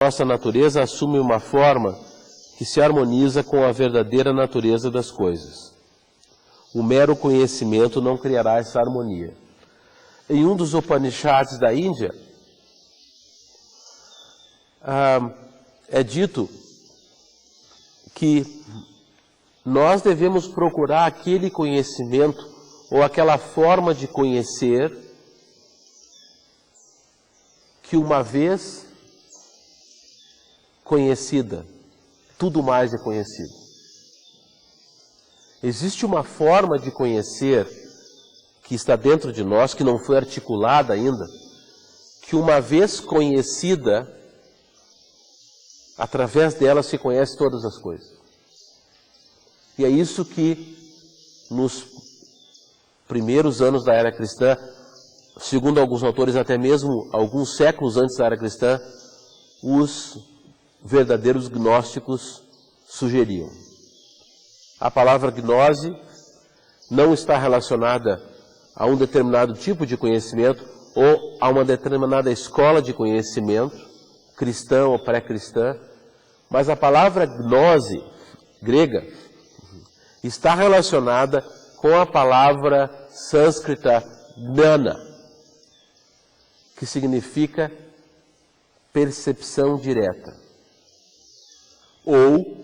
Nossa natureza assume uma forma que se harmoniza com a verdadeira natureza das coisas. O mero conhecimento não criará essa harmonia. Em um dos Upanishads da Índia, é dito que nós devemos procurar aquele conhecimento ou aquela forma de conhecer que uma vez conhecida, tudo mais é conhecido. Existe uma forma de conhecer que está dentro de nós, que não foi articulada ainda, que uma vez conhecida, através dela se conhece todas as coisas. E é isso que nos primeiros anos da era cristã, segundo alguns autores, até mesmo alguns séculos antes da era cristã, os verdadeiros gnósticos sugeriam. A palavra gnose não está relacionada a um determinado tipo de conhecimento ou a uma determinada escola de conhecimento, cristã ou pré-cristã, mas a palavra gnose, grega, está relacionada com a palavra sânscrita gnana, que significa percepção direta, ou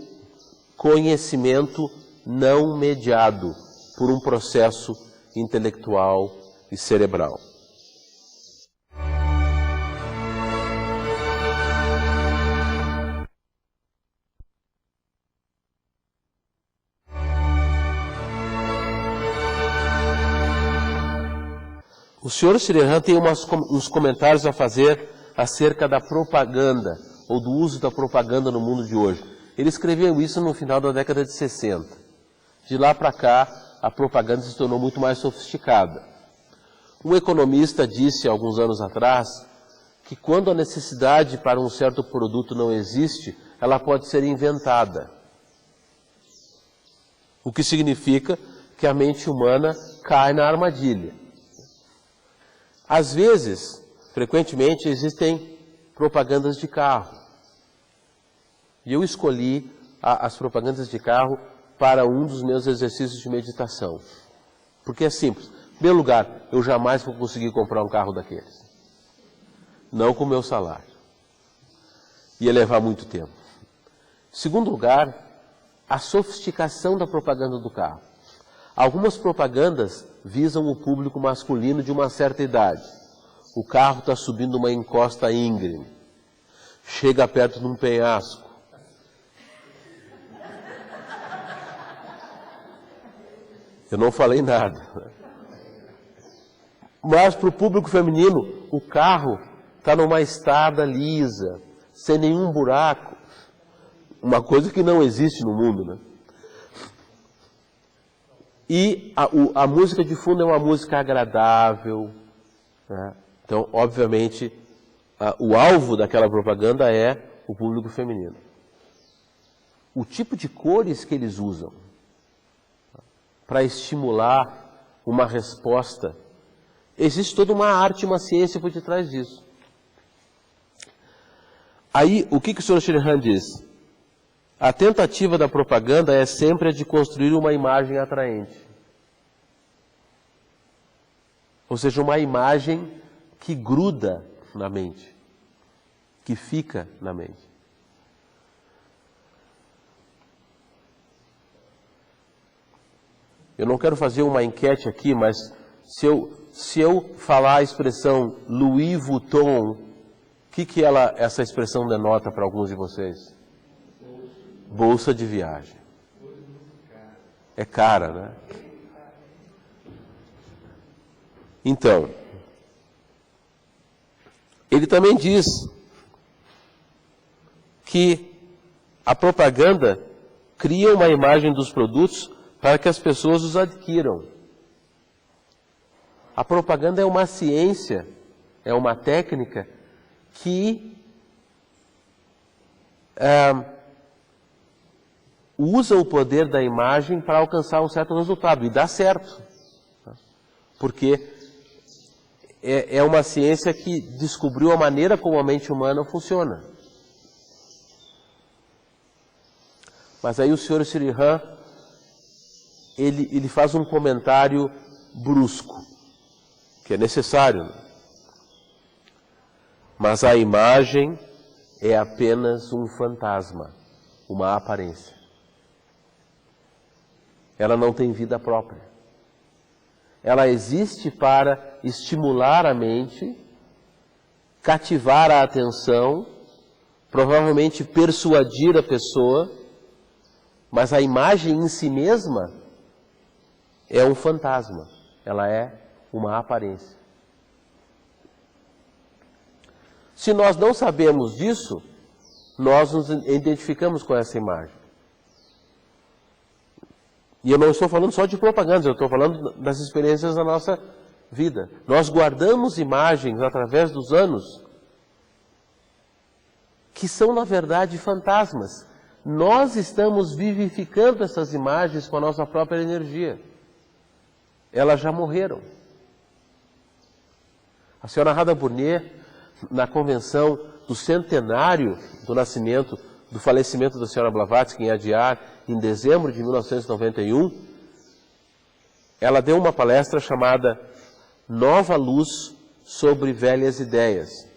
conhecimento não mediado por um processo intelectual e cerebral. O Sr. Srihan tem uns comentários a fazer acerca da propaganda, ou do uso da propaganda no mundo de hoje. Ele escreveu isso no final da década de 60. De lá para cá, a propaganda se tornou muito mais sofisticada. Um economista disse, alguns anos atrás, que quando a necessidade para um certo produto não existe, ela pode ser inventada. O que significa que a mente humana cai na armadilha. Às vezes, frequentemente, existem propagandas de carro. E eu escolhi as propagandas de carro para um dos meus exercícios de meditação. Porque é simples. Em primeiro lugar, eu jamais vou conseguir comprar um carro daqueles. Não com o meu salário. Ia levar muito tempo. Em segundo lugar, a sofisticação da propaganda do carro. Algumas propagandas visam o público masculino de uma certa idade. O carro está subindo uma encosta íngreme. Chega perto de um penhasco. Eu não falei nada. Mas para o público feminino, o carro está numa estrada lisa, sem nenhum buraco. Uma coisa que não existe no mundo, né? E a música de fundo é uma música agradável, né? Então, obviamente, o alvo daquela propaganda é o público feminino. O tipo de cores que eles usam para estimular uma resposta, existe toda uma arte, uma ciência por detrás disso. Aí, o que o Sr. Srihan diz? A tentativa da propaganda é sempre a de construir uma imagem atraente. Ou seja, uma imagem que gruda na mente, que fica na mente. Eu não quero fazer uma enquete aqui, mas se eu falar a expressão Louis Vuitton, o que essa expressão denota para alguns de vocês? Bolsa de viagem. É cara, né? Então, ele também diz que a propaganda cria uma imagem dos produtos para que as pessoas os adquiram. A propaganda é uma ciência, é uma técnica que usa o poder da imagem para alcançar um certo resultado, e dá certo. Porque é uma ciência que descobriu a maneira como a mente humana funciona. Mas aí o Sr. Srihan, ele faz um comentário brusco, que é necessário, né? Mas a imagem é apenas um fantasma, uma aparência. Ela não tem vida própria. Ela existe para estimular a mente, cativar a atenção, provavelmente persuadir a pessoa, mas a imagem em si mesma é um fantasma, ela é uma aparência. Se nós não sabemos disso, nós nos identificamos com essa imagem. E eu não estou falando só de propaganda, eu estou falando das experiências da nossa vida. Nós guardamos imagens através dos anos que são, na verdade, fantasmas. Nós estamos vivificando essas imagens com a nossa própria energia. Elas já morreram. A senhora Radha Burnet, na convenção do centenário do falecimento da senhora Blavatsky em Adyar, em dezembro de 1991, ela deu uma palestra chamada Nova Luz sobre Velhas Ideias.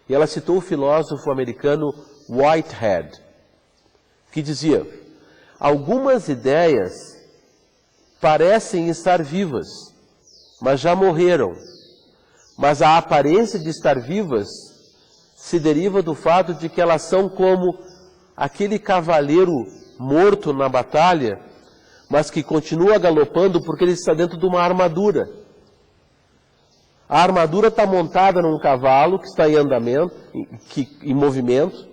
E ela citou o filósofo americano Whitehead, que dizia: algumas ideias parecem estar vivas, mas já morreram. Mas a aparência de estar vivas se deriva do fato de que elas são como aquele cavaleiro morto na batalha, mas que continua galopando porque ele está dentro de uma armadura. A armadura está montada num cavalo que está em andamento, em movimento.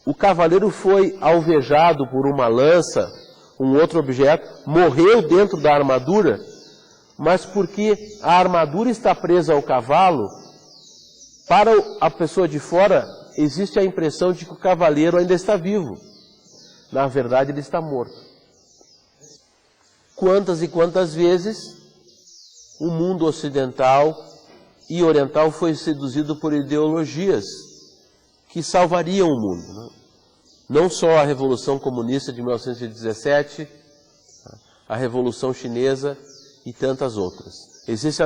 O cavaleiro foi alvejado por uma lança, um outro objeto, morreu dentro da armadura, mas porque a armadura está presa ao cavalo, para a pessoa de fora existe a impressão de que o cavaleiro ainda está vivo. Na verdade, ele está morto. Quantas e quantas vezes o mundo ocidental e oriental foi seduzido por ideologias que salvariam o mundo, não só a Revolução Comunista de 1917, a Revolução Chinesa e tantas outras. Existe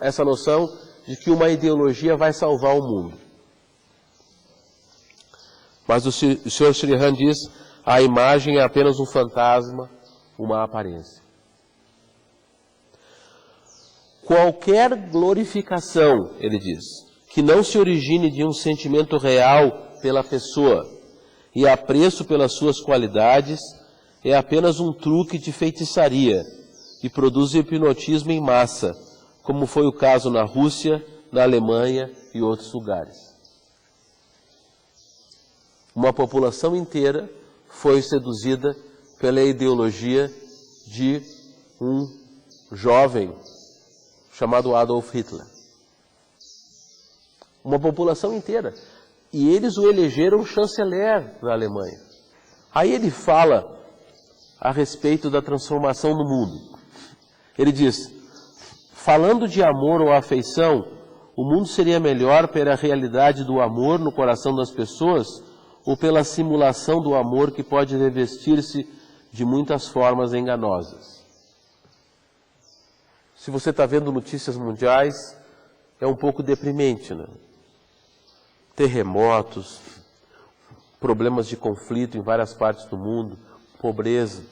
essa noção de que uma ideologia vai salvar o mundo. Mas o Sr. Srihan diz: a imagem é apenas um fantasma, uma aparência. Qualquer glorificação, ele diz, que não se origine de um sentimento real pela pessoa e apreço pelas suas qualidades, é apenas um truque de feitiçaria e produz hipnotismo em massa, como foi o caso na Rússia, na Alemanha e outros lugares. Uma população inteira foi seduzida pela ideologia de um jovem chamado Adolf Hitler. Uma população inteira. E eles o elegeram chanceler da Alemanha. Aí ele fala a respeito da transformação no mundo. Ele diz: falando de amor ou afeição, o mundo seria melhor pela realidade do amor no coração das pessoas ou pela simulação do amor que pode revestir-se de muitas formas enganosas. Se você está vendo notícias mundiais, é um pouco deprimente, né? Terremotos, problemas de conflito em várias partes do mundo, pobreza.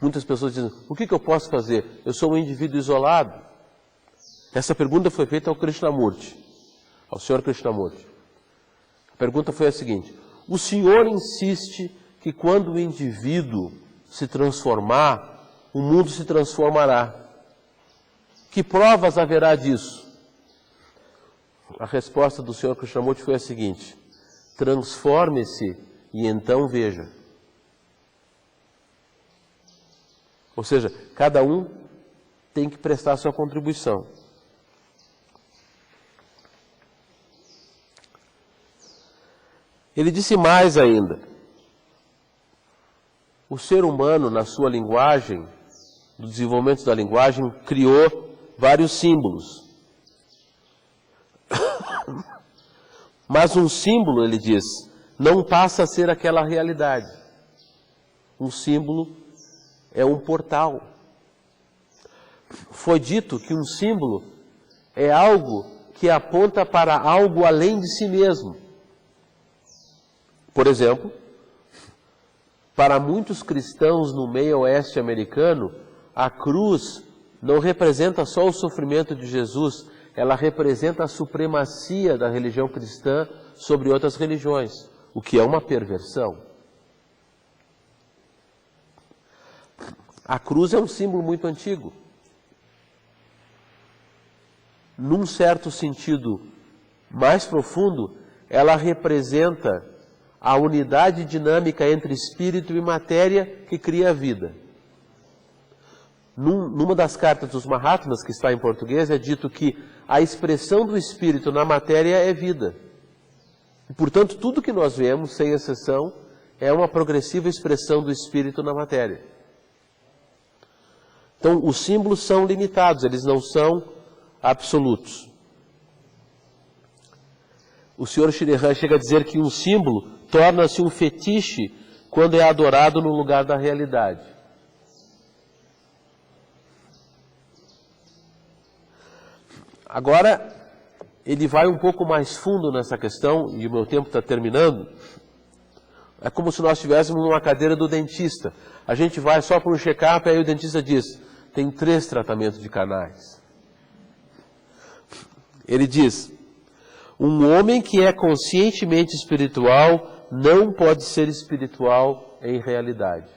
Muitas pessoas dizem: o que eu posso fazer? Eu sou um indivíduo isolado. Essa pergunta foi feita ao Krishnamurti, ao Sr. Krishnamurti. A pergunta foi a seguinte: o senhor insiste que quando o indivíduo se transformar, o mundo se transformará. Que provas haverá disso? A resposta do Sr. Krishnamurti foi a seguinte: transforme-se e então veja. Ou seja, cada um tem que prestar sua contribuição. Ele disse mais ainda: o ser humano, na sua linguagem, do desenvolvimento da linguagem, criou vários símbolos. Mas um símbolo, ele diz, não passa a ser aquela realidade. Um símbolo é um portal. Foi dito que um símbolo é algo que aponta para algo além de si mesmo. Por exemplo, para muitos cristãos no meio oeste americano, a cruz não representa só o sofrimento de Jesus, ela representa a supremacia da religião cristã sobre outras religiões, o que é uma perversão. A cruz é um símbolo muito antigo. Num certo sentido mais profundo, ela representa a unidade dinâmica entre espírito e matéria que cria a vida. Numa das cartas dos Mahatmas, que está em português, é dito que a expressão do espírito na matéria é vida. E, portanto, tudo que nós vemos, sem exceção, é uma progressiva expressão do espírito na matéria. Então, os símbolos são limitados, eles não são absolutos. O Sr. Shriram chega a dizer que um símbolo torna-se um fetiche quando é adorado no lugar da realidade. Agora, ele vai um pouco mais fundo nessa questão, e o meu tempo está terminando. É como se nós estivéssemos numa cadeira do dentista. A gente vai só para um check-up, aí o dentista diz, tem 3 tratamentos de canais. Ele diz, um homem que é conscientemente espiritual não pode ser espiritual em realidade.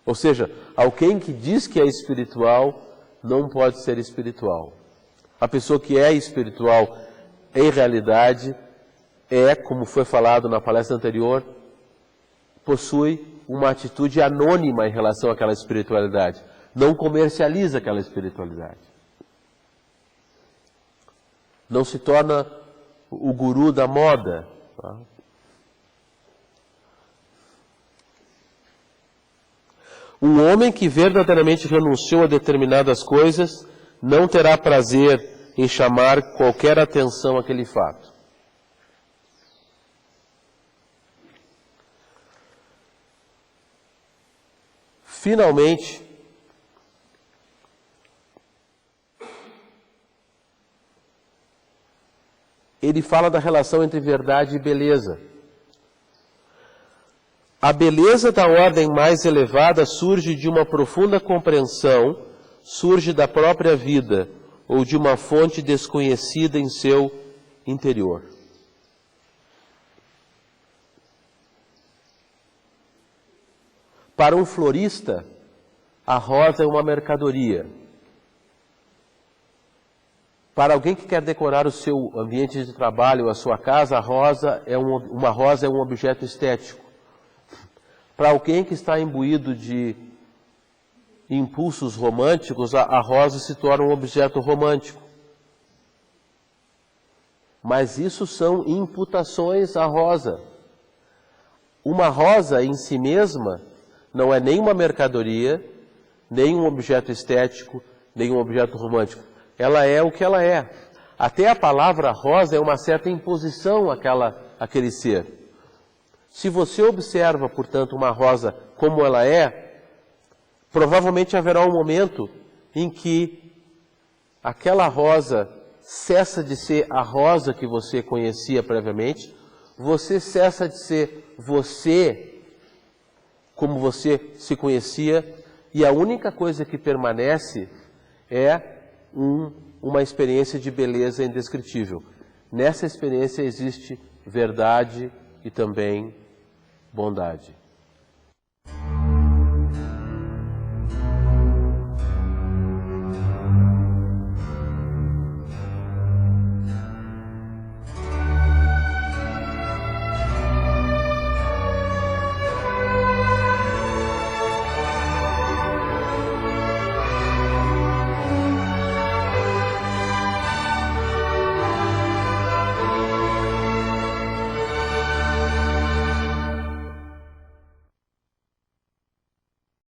Ou seja, alguém que diz que é espiritual não pode ser espiritual. A pessoa que é espiritual em realidade é, como foi falado na palestra anterior, possui uma atitude anônima em relação àquela espiritualidade. Não comercializa aquela espiritualidade. Não se torna o guru da moda. Tá? Um homem que verdadeiramente renunciou a determinadas coisas não terá prazer em chamar qualquer atenção àquele fato. Finalmente, ele fala da relação entre verdade e beleza. A beleza da ordem mais elevada surge de uma profunda compreensão, surge da própria vida ou de uma fonte desconhecida em seu interior. Para um florista, a rosa é uma mercadoria. Para alguém que quer decorar o seu ambiente de trabalho, a sua casa, uma rosa é um objeto estético. Para alguém que está imbuído de impulsos românticos, a rosa se torna um objeto romântico. Mas isso são imputações à rosa. Uma rosa em si mesma não é nem uma mercadoria, nem um objeto estético, nem um objeto romântico. Ela é o que ela é. Até a palavra rosa é uma certa imposição àquele ser. Se você observa, portanto, uma rosa como ela é, provavelmente haverá um momento em que aquela rosa cessa de ser a rosa que você conhecia previamente, você cessa de ser você como você se conhecia, e a única coisa que permanece é uma experiência de beleza indescritível. Nessa experiência existe verdade e também bondade.